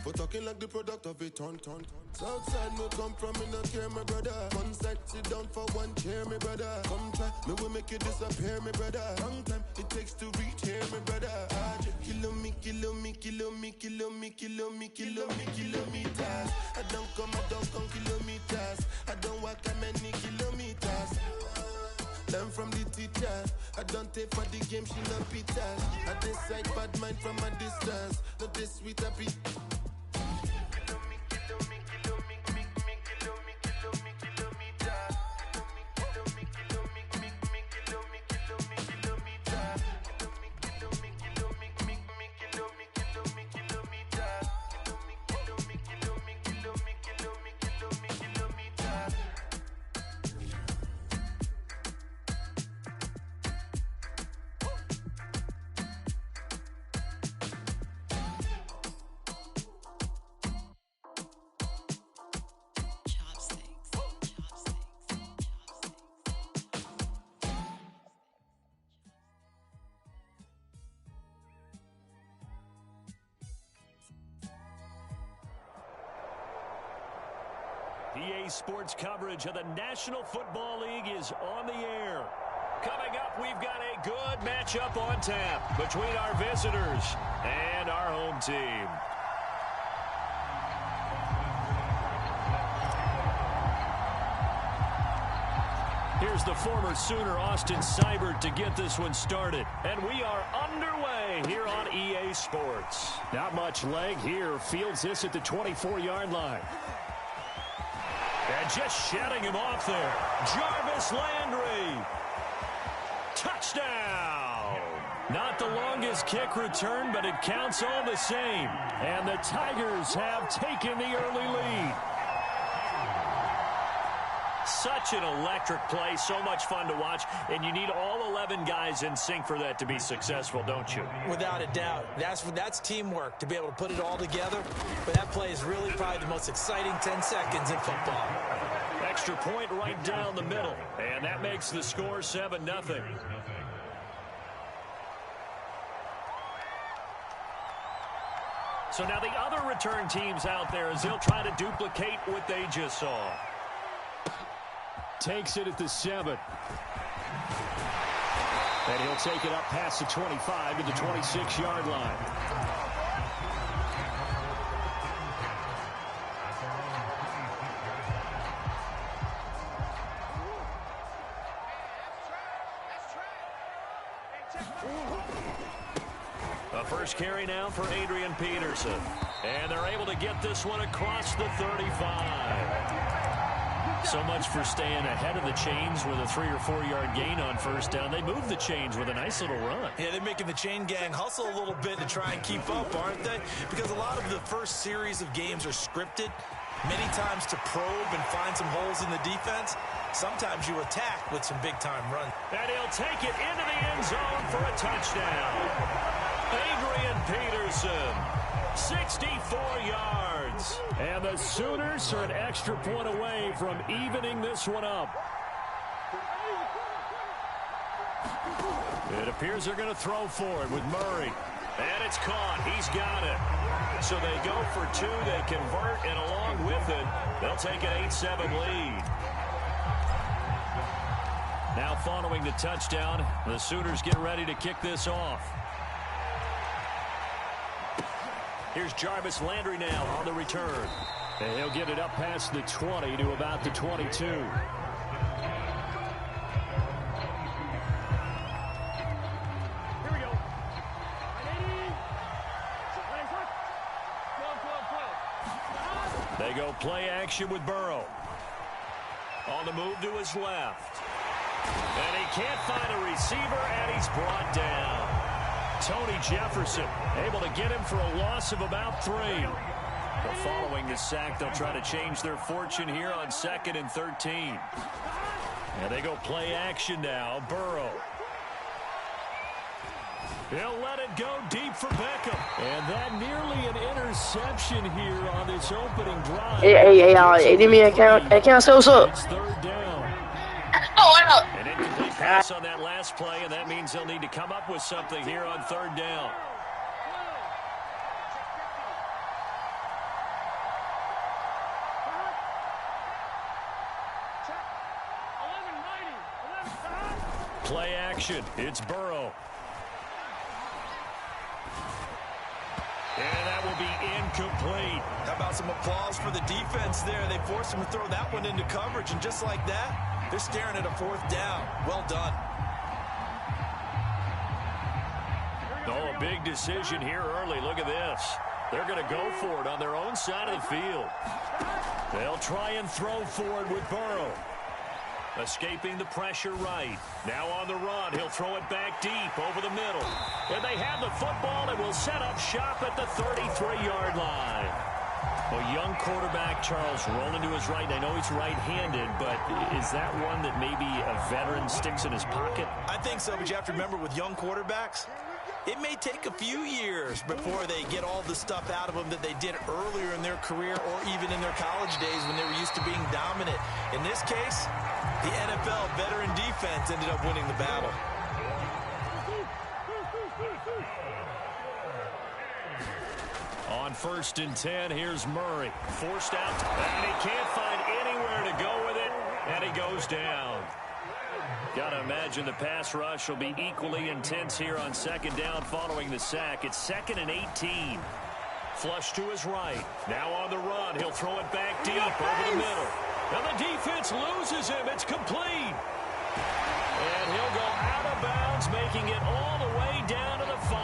For talking like the product of a ton. Southside me come from, me no care, my brother. One side, sit down for one chair, my brother. Come try, me will make you disappear, my brother. Long time it takes to reach here, my brother. Kilometers. I don't come kilometers. I don't walk that many kilometers. Learn from the teacher. I don't take for the game, she no pizza. I decide bad mind from a distance. Not this sweet happy. EA Sports coverage of the National Football League is on the air. Coming up, we've got a good matchup on tap between our visitors and our home team. Here's the former Sooner, Austin Seibert, to get this one started. And we are underway here on EA Sports. Not much leg here. Fields this at the 24-yard line. And just shutting him off there. Jarvis Landry. Touchdown. Not the longest kick return, but it counts all the same. And the Tigers have taken the early lead. Such an electric play, so much fun to watch, and you need all 11 guys in sync for that to be successful, don't you? Without a doubt. That's teamwork, to be able to put it all together. But that play is really probably the most exciting 10 seconds in football. Extra point right down the middle, and that makes the score 7-0. So now the other return teams out there as they'll try to duplicate what they just saw. Takes it at the 7. And he'll take it up past the 25 to the 26-yard line. A first carry now for Adrian Peterson. And they're able to get this one across the 35. So much for staying ahead of the chains with a 3- or 4-yard gain on first down. They move the chains with a nice little run. Yeah, they're making the chain gang hustle a little bit to try and keep up, aren't they? Because a lot of the first series of games are scripted, many times to probe and find some holes in the defense. Sometimes you attack with some big-time runs. And he'll take it into the end zone for a touchdown. Adrian Peterson, 64 yards. And the Sooners are an extra point away from evening this one up. It appears they're going to throw for it with Murray. And it's caught. He's got it. So they go for 2. They convert, and along with it, they'll take an 8-7 lead. Now following the touchdown, the Sooners get ready to kick this off. Here's Jarvis Landry now on the return. And he'll get it up past the 20 to about the 22. Here we go. They go play action with Burrow. On the move to his left. And he can't find a receiver, and he's brought down. Tony Jefferson able to get him for a loss of about 3. But following the sack, they'll try to change their fortune here on 2nd and 13. And they go play action now. Burrow. He'll let it go deep for Beckham. And that nearly an interception here on this opening drive. Hey, give me an account. Say what's up. It's 3rd down. Oh, what up? An incomplete pass on that last play, and that means they'll need to come up with something here on 3rd down. Play action. It's Burrow. And that will be incomplete. How about some applause for the defense there? They forced him to throw that one into coverage, and just like that, they're staring at a 4th down. Well done. Oh, a big decision here early. Look at this. They're going to go for it on their own side of the field. They'll try and throw forward with Burrow. Escaping the pressure right. Now on the run. He'll throw it back deep over the middle. And they have the football and will set up shop at the 33-yard line. A young quarterback, Charles, rolling to his right. I know he's right-handed, but is that one that maybe a veteran sticks in his pocket? I think so, but you have to remember with young quarterbacks, it may take a few years before they get all the stuff out of them that they did earlier in their career or even in their college days when they were used to being dominant. In this case, the NFL veteran defense ended up winning the battle. On 1st and 10, here's Murray. Forced out, and he can't find anywhere to go with it, and he goes down. Got to imagine the pass rush will be equally intense here on 2nd down following the sack. It's 2nd and 18. Flush to his right. Now on the run. He'll throw it back deep over the middle. And the defense loses him. It's complete. And he'll go out of bounds, making it all the way down to the 5.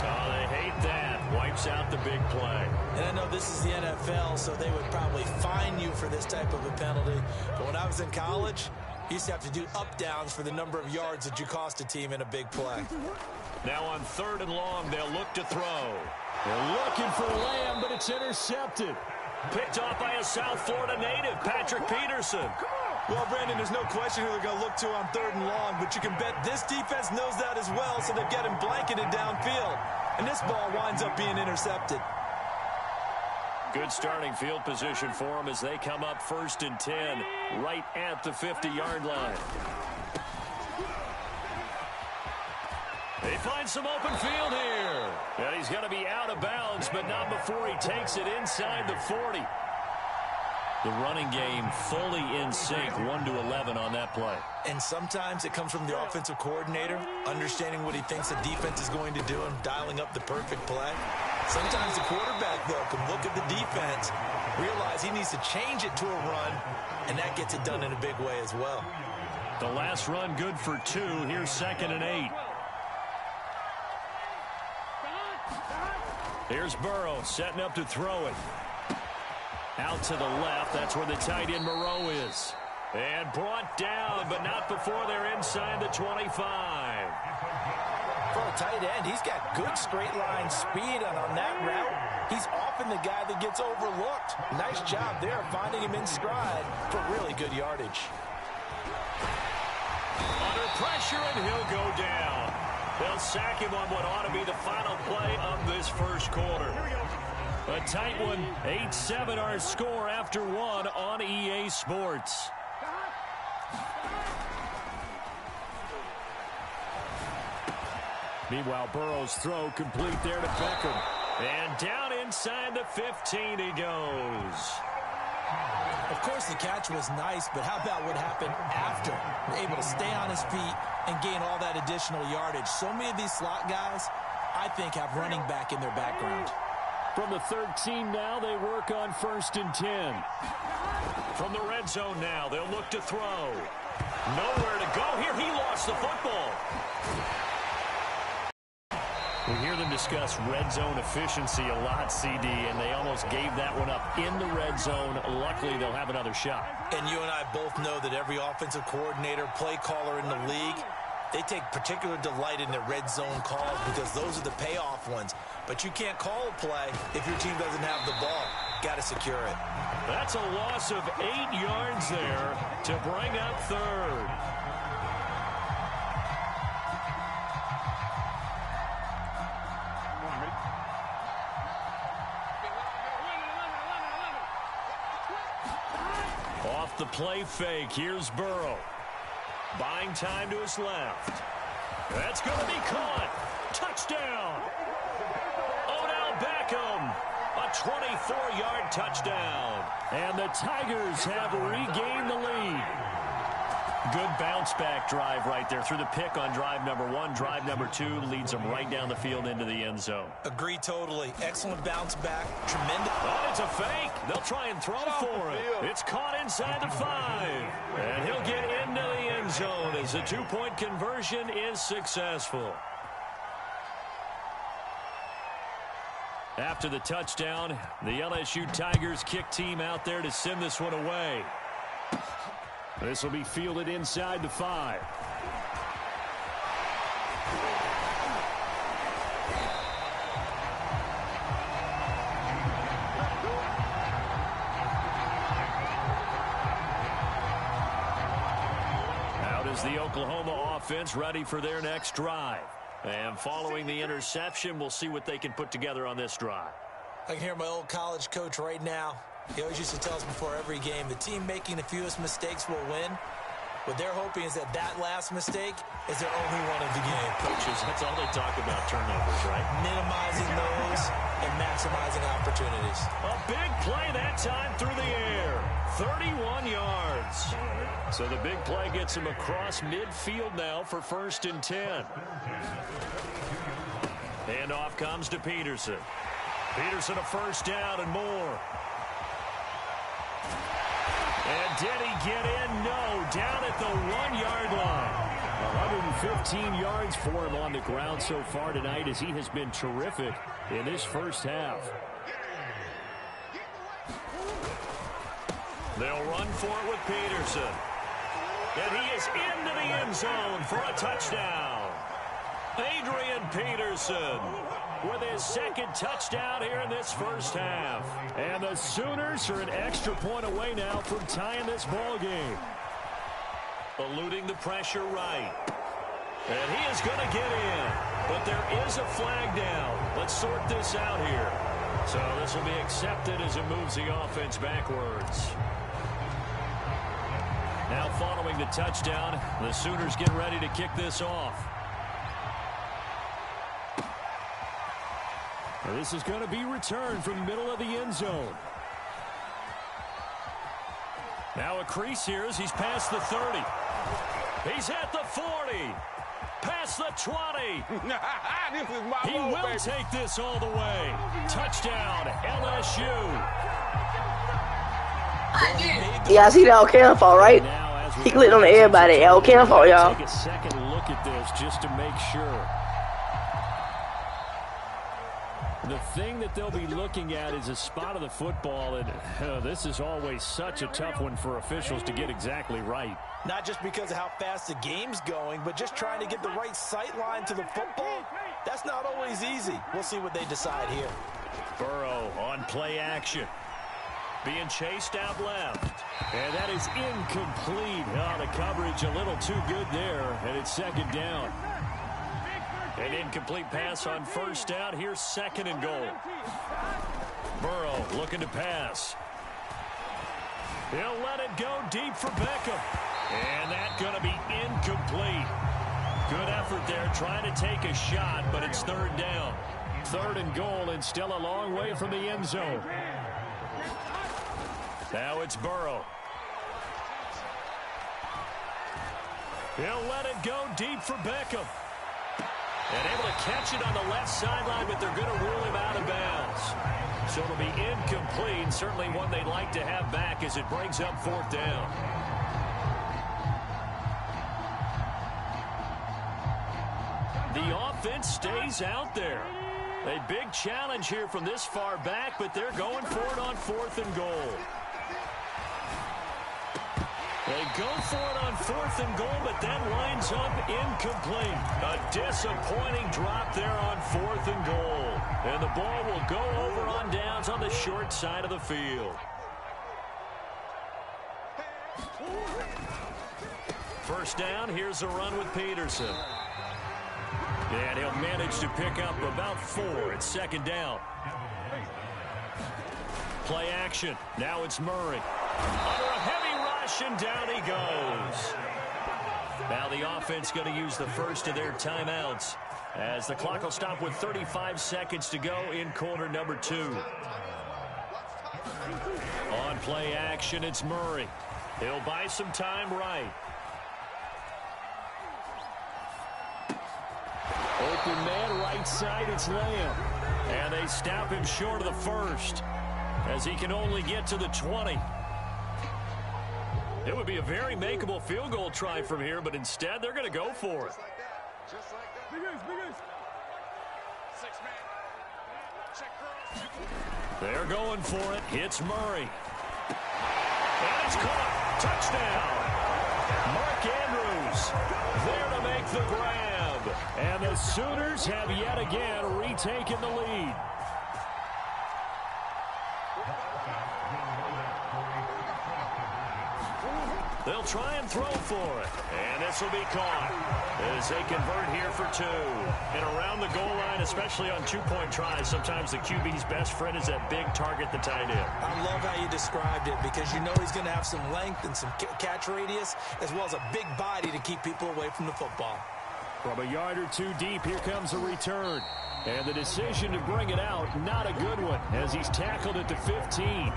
Oh, they hate that. Wipes out the big play. And I know this is the NFL, so they would probably fine you for this type of a penalty. But when I was in college, you used to have to do up-downs for the number of yards that you cost a team in a big play. Now on 3rd and long, they'll look to throw. They're looking for Lamb, but it's intercepted. Picked off by a South Florida native, Patrick Peterson. Well, Brandon, there's no question who they're going to look to on 3rd and long, but you can bet this defense knows that as well, so they've got him blanketed downfield. And this ball winds up being intercepted. Good starting field position for them as they come up 1st and 10, right at the 50-yard line. They find some open field here. And he's going to be out of bounds, but not before he takes it inside the 40. The running game fully in sync, 1-11 on that play. And sometimes it comes from the offensive coordinator, understanding what he thinks the defense is going to do and dialing up the perfect play. Sometimes the quarterback, though, can look at the defense, realize he needs to change it to a run, and that gets it done in a big way as well. The last run good for 2. Here's 2nd and 8. Here's Burrow setting up to throw it. Out to the left. That's where the tight end Moreau is. And brought down, but not before they're inside the 25. For a tight end, he's got good straight line speed, and on that route, he's often the guy that gets overlooked. Nice job there finding him in stride for really good yardage. Under pressure, and he'll go down. They'll sack him on what ought to be the final play of this first quarter. A tight one, 8-7 our score after 1 on EA Sports. Meanwhile, Burrow's throw complete there to Beckham. And down inside the 15 he goes. Of course, the catch was nice, but how about what happened after? Able to stay on his feet and gain all that additional yardage. So many of these slot guys, I think, have running back in their background. From the 13 now, they work on 1st and 10. From the red zone now, they'll look to throw. Nowhere to go here. He lost the football. We hear them discuss red zone efficiency a lot, CD, and they almost gave that one up in the red zone. Luckily, they'll have another shot. And you and I both know that every offensive coordinator, play caller in the league, they take particular delight in their red zone calls because those are the payoff ones. But you can't call a play if your team doesn't have the ball. Got to secure it. That's a loss of 8 yards there to bring up 3rd. Off the play fake, here's Burrow. Buying time to his left. That's going to be caught. Touchdown. Odell Beckham. A 24-yard touchdown. And the Tigers have regained the lead. Good bounce-back drive right there. Through the pick on drive number 1. Drive number 2 leads them right down the field into the end zone. Agree totally. Excellent bounce back. Tremendous. Oh, it's a fake. They'll try and throw for it. It's caught inside the 5. And he'll get into the end zone as the 2-point conversion is successful. After the touchdown, the LSU Tigers kick team out there to send this one away. This will be fielded inside the 5. Out is the Oklahoma offense ready for their next drive. And following the interception, we'll see what they can put together on this drive. I can hear my old college coach right now. He always used to tell us before every game, the team making the fewest mistakes will win. What they're hoping is that last mistake is their only one of the game. Coaches, that's all they talk about, turnovers, right? Minimizing those and maximizing opportunities. A big play that time through the air. 31 yards. So the big play gets him across midfield now for 1st and 10. Handoff comes to Peterson. Peterson a 1st down and more. And did he get in? No. Down at the 1-yard line. 115 yards for him on the ground so far tonight as he has been terrific in this first half. They'll run for it with Peterson. And he is into the end zone for a touchdown. Adrian Peterson with his 2nd touchdown here in this first half. And the Sooners are an extra point away now from tying this ball game. Eluding the pressure right. And he is going to get in. But there is a flag down. Let's sort this out here. So this will be accepted as it moves the offense backwards. Now following the touchdown, the Sooners get ready to kick this off. This is going to be returned from the middle of the end zone. Now a crease here as he's past the 30. He's at the 40. Past the 20. He will take this all the way. Touchdown, LSU. Yeah, I see the Alcantara fall, right? He clicked on the everybody. Alcantara fall, y'all. Take a second look at this just to make sure. The thing that they'll be looking at is a spot of the football, and this is always such a tough one for officials to get exactly right. Not just because of how fast the game's going, but just trying to get the right sight line to the football. That's not always easy. We'll see what they decide here. Burrow on play action. Being chased out left. And that is incomplete. Oh, the coverage a little too good there, and it's 2nd down. An incomplete pass on 1st down. Here's 2nd and goal. Burrow looking to pass. He'll let it go deep for Beckham. And that's going to be incomplete. Good effort there trying to take a shot, but it's 3rd down. 3rd and goal and still a long way from the end zone. Now it's Burrow. He'll let it go deep for Beckham. And able to catch it on the left sideline, but they're going to rule him out of bounds. So it'll be incomplete. Certainly one they'd like to have back as it brings up 4th down. The offense stays out there. A big challenge here from this far back, but they're going for it on 4th and goal. They go for it on 4th and goal, but that lines up incomplete. A disappointing drop there on 4th and goal. And the ball will go over on downs on the short side of the field. First down, here's a run with Peterson. And he'll manage to pick up about 4. It's 2nd down. Play action. Now it's Murray. Under a heavy rush, and down he goes. Now the offense going to use the first of their timeouts as the clock will stop with 35 seconds to go in quarter number 2. On play action, it's Murray. He'll buy some time right. Open man, right side, it's Lamb. And they stop him short of the first, as he can only get to the 20. It would be a very makeable field goal try from here, but instead they're going to go for it. Just like that. Big ace. 6-man. They're going for it. Hits Murray. And it's caught. Touchdown. Mark Andrews there to make the grab. And the Sooners have yet again retaken the lead. They'll try and throw for it. And this will be caught as they convert here for 2. And around the goal line, especially on two-point tries, sometimes the QB's best friend is that big target, the tight end. I love how you described it, because you know he's going to have some length and some catch radius, as well as a big body to keep people away from the football. From a yard or 2 deep, here comes a return. And the decision to bring it out, not a good one, as he's tackled at the 15.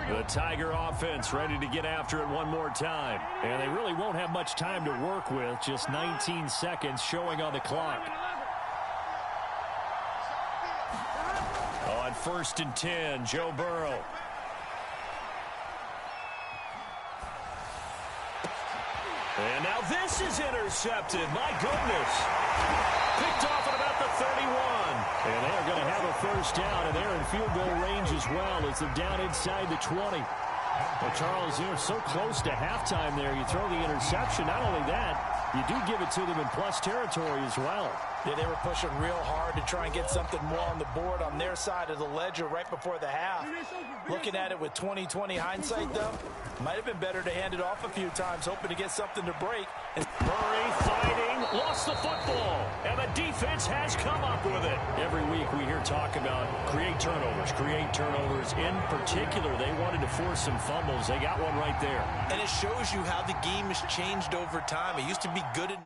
The Tiger offense ready to get after it one more time. And they really won't have much time to work with. Just 19 seconds showing on the clock. On 1st and 10, Joe Burrow. And now this is intercepted. My goodness. Picked off at about the 31. And they're going to have a first down, and they're in field goal range as well as they're down inside the 20. Well, Charles, you're so close to halftime there. You throw the interception. Not only that, you do give it to them in plus territory as well. Yeah, they were pushing real hard to try and get something more on the board on their side of the ledger right before the half. Looking at it with 20/20 hindsight, though, might have been better to hand it off a few times, hoping to get something to break. And Murray fighting, lost the football, and the defense has come up with it. Every week we hear talk about create turnovers. In particular, they wanted to force some fumbles. They got one right there. it shows you how the game has changed over time. It used to be good in